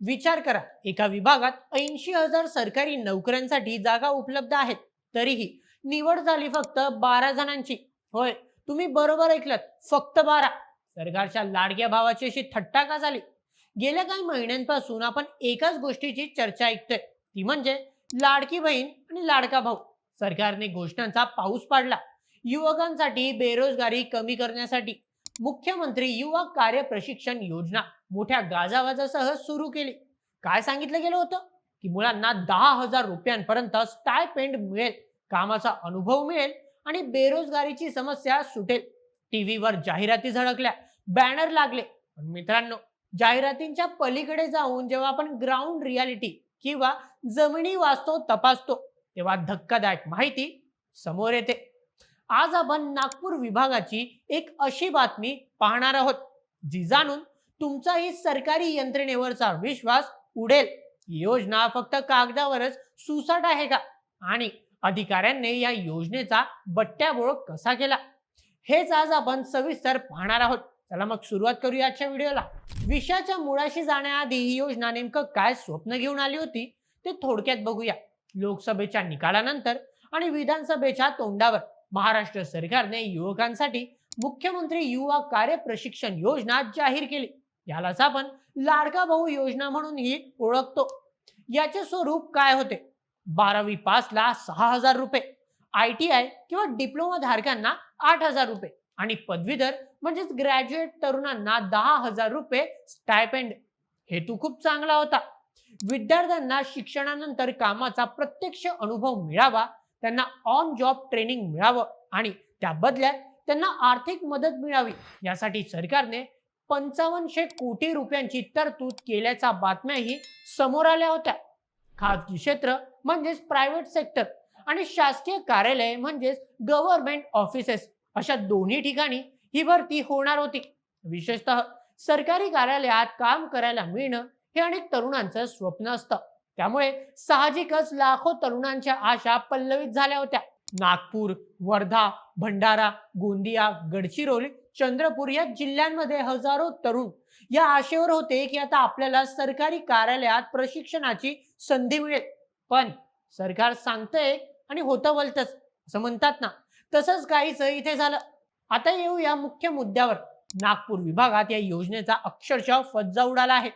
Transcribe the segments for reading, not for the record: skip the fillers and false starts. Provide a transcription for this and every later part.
विचार करा, एका विभागात 80,000 सरकारी नोकऱ्यांसाठी जागा उपलब्ध आहेत, तरीही निवड झाली फक्त 12 जणांची. होय, तुम्ही बरोबर ऐकलत, फक्त 12. सरकारच्या लाडक्या भावाची अशी थट्टा का झाली? गेल्या काही महिन्यांपासून आपण एकाच गोष्टीची चर्चा ऐकतोय, ती म्हणजे लाडकी बहीण आणि लाडका भाऊ. सरकारने घोषणांचा पाऊस पाडला. युवकांसाठी बेरोजगारी कमी करण्यासाठी मुख्यमंत्री युवा कार्य प्रशिक्षण योजना मोठ्या गाजावाजासह सुरू केली. काय सांगितलं गेलं होतं? की मुलांना 10,000 रुपयांपर्यंत स्टायपेंड मिळेल, कामाचा अनुभव मिळेल आणि बेरोजगारीची समस्या सुटेल. टीव्हीवर जाहिराती झळकल्या, बॅनर लागले. पण मित्रांनो, जाहिरातींच्या पलीकडे जाऊन जेव्हा आपण ग्राउंड रियालिटी किंवा जमिनी वास्तव तपासतो, तेव्हा धक्कादायक माहिती समोर येते. आज आपण नागपूर विभागाची एक अशी बातमी पाहणार आहोत, जी जाणून तुमचाही सरकारी यंत्रणेवरचा विश्वास उडेल. ही योजना फक्त कागदावरच सुसाट आहे का? आणि अधिकाऱ्यांनी या योजनेचा बट्ट्याबोळ कसा केला, हेच आज आपण सविस्तर पाहणार आहोत. चला मग सुरुवात करूया आजच्या व्हिडिओला. विषयाच्या मुळाशी जाण्याआधी ही योजना नेमकं काय स्वप्न घेऊन आली होती ते थोडक्यात बघूया. लोकसभेच्या निकालानंतर आणि विधानसभेच्या तोंडावर महाराष्ट्र सरकारने युवकांसाठी मुख्यमंत्री युवा कार्य प्रशिक्षण योजना जाहीर केली. यालाच आपण लाडका भाऊ योजना म्हणूनही ओळखतो. याचे स्वरूप काय होते? 12वी पासला 6,000 रुपये, ITI किंवा डिप्लोमा धारकांना 8,000 रुपये आणि पदवीधर म्हणजेच ग्रॅज्युएट तरुणांना 10,000 रुपये स्टायपेंड. हेतू खूप चांगला होता. विद्यार्थ्यांना शिक्षणानंतर कामाचा प्रत्यक्ष अनुभव मिळावा, त्यांना ऑन जॉब ट्रेनिंग मिळावं आणि त्या बदल्यात त्यांना आर्थिक मदत मिळावी, यासाठी सरकारने 5500 कोटी रुपयांची तरतूद केल्याच्या बातम्याही समोर आल्या होत्या. खाजगी क्षेत्र म्हणजेच प्रायव्हेट सेक्टर आणि शासकीय कार्यालय म्हणजेच गव्हर्नमेंट ऑफिसेस, अशा दोन्ही ठिकाणी ही भरती होणार होती. विशेषतः सरकारी कार्यालयात काम करायला मिळणं हे अनेक तरुणांचं स्वप्न असतं. त्यामुळे साहजिकच लाखो तरुणांच्या आशा पल्लवित झाल्या होत्या. नागपूर, वर्धा, भंडारा, गोंदिया, गडचिरोली, चंद्रपूर या जिल्ह्यांमध्ये हजारो तरुण या आशेवर होते की आता आपल्याला सरकारी कार्यालयात प्रशिक्षणाची संधी मिळेल. पण सरकार सांगतंय आणि होतं भलतंच, असं म्हणतात ना, तसंच काहीच इथे झालं. आता येऊया मुख्य मुद्द्यावर. नागपूर विभागात या योजनेचा अक्षरशः फज्जा उडाला आहे.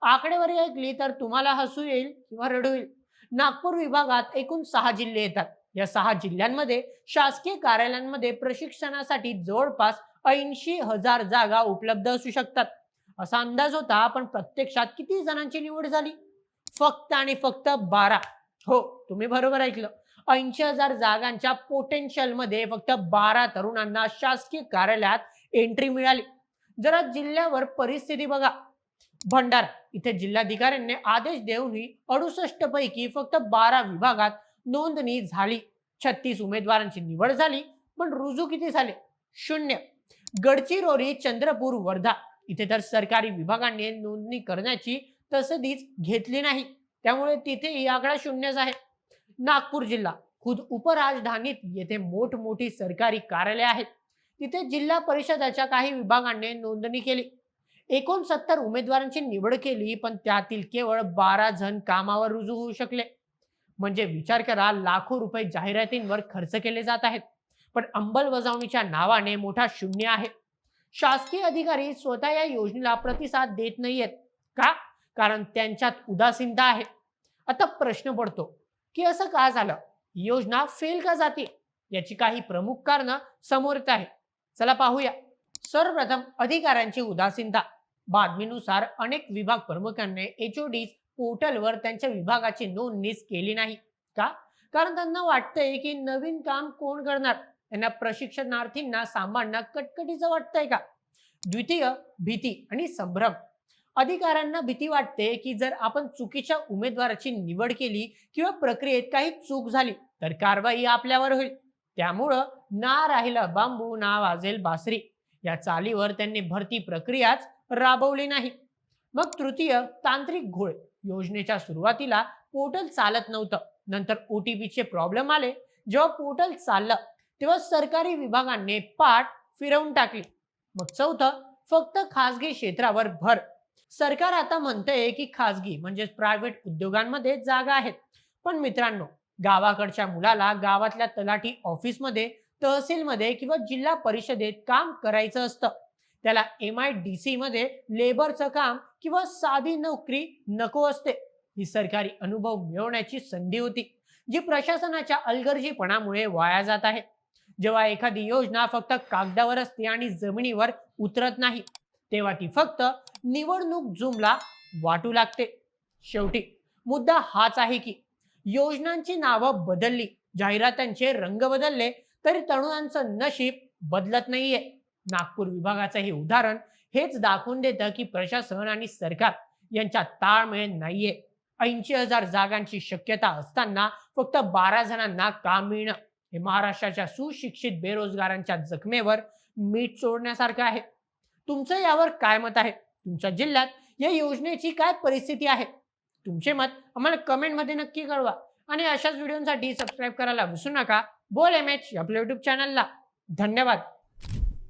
आकडेवारी ऐकली तर तुम्हाला हसू येईल किंवा रडू येईल. नागपूर विभागात एकूण 6 जिल्हे येतात. या 6 जिल्ह्यांमध्ये शासकीय कार्यालयांमध्ये प्रशिक्षणासाठी जवळपास 80,000 जागा उपलब्ध असू शकतात, असा अंदाज होता. पण प्रत्यक्षात किती जणांची निवड झाली? फक्त आणि फक्त 12. हो, तुम्ही बरोबर ऐकलं. 80,000 जागांच्या पोटेन्शियल मध्ये फक्त 12 तरुणांना शासकीय कार्यालयात एंट्री मिळाली. जरा जिल्ह्यावर परिस्थिती बघा. भंडारा इथे जिल्हाधिकाऱ्यांनी आदेश देऊनही 68 पैकी फक्त 12 विभागात नोंदणी झाली. 36 उमेदवारांची निवड झाली, पण रुजू किती झाले? 0. गडचिरोली, चंद्रपूर, वर्धा इथे तर सरकारी विभागांनी नोंदणी करण्याची तसदीच घेतली नाही, त्यामुळे तिथेही आकडा 0च आहे. नागपूर जिल्हा खुद उपराजधानीत येथे मोठमोठी सरकारी कार्यालय आहेत. तिथे जिल्हा परिषदाच्या काही विभागांनी नोंदणी केली. 69 उमेदवारांची निवड केली, पण त्यातील केवळ 12 जण कामावर रुजू होऊ शकले. म्हणजे विचार करा, लाखो रुपये जाहिरातींवर खर्च केले जात आहेत, पण अंमलबजावणीच्या नावाने मोठा शून्य आहे. शासकीय अधिकारी स्वतः या योजनेला प्रतिसाद देत नाहीयेत. का? कारण त्यांच्यात उदासीनता आहे. आता प्रश्न पडतो की असं का झालं? ही योजना फेल का जाते? याची काही प्रमुख कारणं समोर येत आहेत. चला पाहूया. सर्वप्रथम अधिकाऱ्यांची उदासीनता. बातमीनुसार अनेक विभाग प्रमुखांनी HODs पोर्टलवर त्यांच्या विभागाची नोंदणीच केली नाही. का? कारण त्यांना वाटतंय की नवीन काम कोण करणार? त्यांना प्रशिक्षणार्थींना सांभाळणं कटकटीचं वाटतंय का? द्वितीय, भीती आणि संभ्रम. अधिकाऱ्यांना भीती वाटते की जर आपण चुकीच्या उमेदवाराची निवड केली किंवा प्रक्रियेत काही चूक झाली तर कारवाई आपल्यावर होईल. त्यामुळं ना राहिला बांबू ना वाजेल बासरी या चालीवर त्यांनी भरती प्रक्रियाच राबवली नाही. मग तृतीय, तांत्रिक घोळ. योजनेच्या सुरुवातीला पोर्टल चालत नव्हतं. नंतर OTPचे प्रॉब्लेम आले. जेव्हा पोर्टल चाललं तेव्हा सरकारी विभागांनी पाठ फिरवून टाकली. मग चौथं, फक्त खासगी क्षेत्रावर भर. सरकार आता म्हणतंय की खासगी म्हणजे प्रायव्हेट उद्योगांमध्ये जागा आहेत. पण मित्रांनो, गावाकडच्या मुलाला गावातल्या तलाठी ऑफिसमध्ये, तहसीलमध्ये किंवा जिल्हा परिषदेत काम करायचं असतं. त्याला MIDC मध्ये लेबरचं काम किंवा साधी नोकरी नको असते. ही सरकारी अनुभव मिळवण्याची संधी होती, जी प्रशासनाच्या अलगर्जीपणामुळे वाया जात आहे. जेव्हा एखादी योजना फक्त कागदावर असते आणि जमिनीवर उतरत नाही, तेव्हा ती फक्त निवडणूक जुमला वाटू लागते. शेवटी मुद्दा हाच आहे की योजनांची नावं बदलली, जाहिरातांचे रंग बदलले, तरी तरुणांचं नशीब बदलत नाहीये. नागपूर विभागाचं हे उदाहरण हेच दाखवून देतं की प्रशासन आणि सरकार यांच्यात ताळमेळ नाहीये. 80,000 जागांची शक्यता असताना फक्त 12 जणांना काम मिळणं हे महाराष्ट्राच्या सुशिक्षित बेरोजगारांच्या जखमेवर मीठ सोडण्यासारखं आहे. तुमचं यावर काय मत आहे? तुमच्या जिल्ह्यात या योजनेची काय परिस्थिती आहे? तुमचे मत आम्हाला कमेंटमध्ये नक्की कळवा. आणि अशाच व्हिडिओसाठी सबस्क्राईब करायला विसरू नका. बोल MH आपल्या युट्यूब चॅनलला. धन्यवाद.